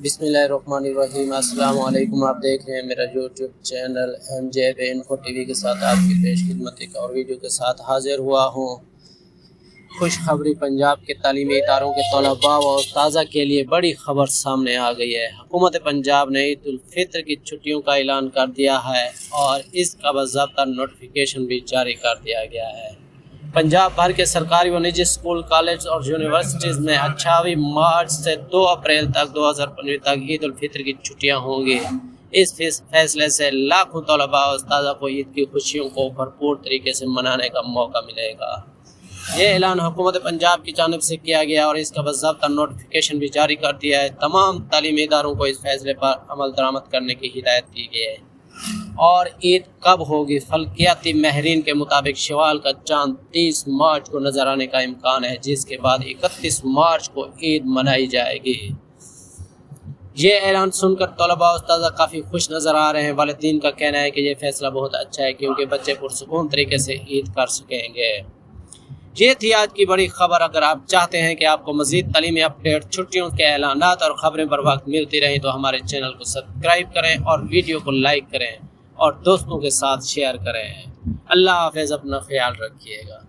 बिस्मिल्लाहिर्रहमानिर्रहीम। अस्सलाम वालेकुम। आप देख रहे हैं मेरा YouTube channel MJB info TV के साथ आपकी पेश खिदमत एक और वीडियो के साथ हाजिर हुआ हूँ। खुशखबरी पंजाब के तालीमी इदारों के तलबा व उस्ताज़ा के लिए बड़ी खबर सामने आ गई है। हुकूमत पंजाब ने ईद उल फितर की छुट्टियों का ऐलान कर दिया है और इसका बाज़ाब्ता नोटिफिकेशन भी जारी कर दिया गया है। पंजाब भर के सरकारी व निजी स्कूल, कॉलेज और यूनिवर्सिटीज़ में 28 मार्च से 2 अप्रैल तक 2015 तक ईद उल फितर की छुट्टियां होंगी। इस फैसले से लाखों तलबा और उस्ताज़ा को ईद की खुशियों को भरपूर तरीके से मनाने का मौका मिलेगा। ये ऐलान हुकूमत पंजाब की जानिब से किया गया और इसका बाज़ाब्ता नोटिफिकेशन भी जारी कर दिया है। तमाम तालीमी इदारों को इस फैसले पर अमल दरामद करने की हिदायत की गई है। और ईद कब होगी? फल्कियाती महरीन के मुताबिक शवाल का चांद 30 मार्च को नजर आने का इम्कान है, जिसके बाद 31 मार्च को ईद मनाई जाएगी। ये ऐलान सुनकर तलबा उस्ताज़ा काफ़ी खुश नज़र आ रहे हैं। वालिदैन का कहना है कि ये फैसला बहुत अच्छा है क्योंकि बच्चे पुरसुकून तरीके से ईद कर सकेंगे। ये थी आज की बड़ी खबर। अगर आप चाहते हैं कि आपको मज़ीद तालीमी अपडेट, छुट्टियों के ऐलानात और ख़बरें बर वक्त मिलती रहें तो हमारे चैनल को सब्सक्राइब करें और वीडियो को लाइक करें और दोस्तों के साथ शेयर करें। अल्लाह हाफ़िज़, अपना ख्याल रखिएगा।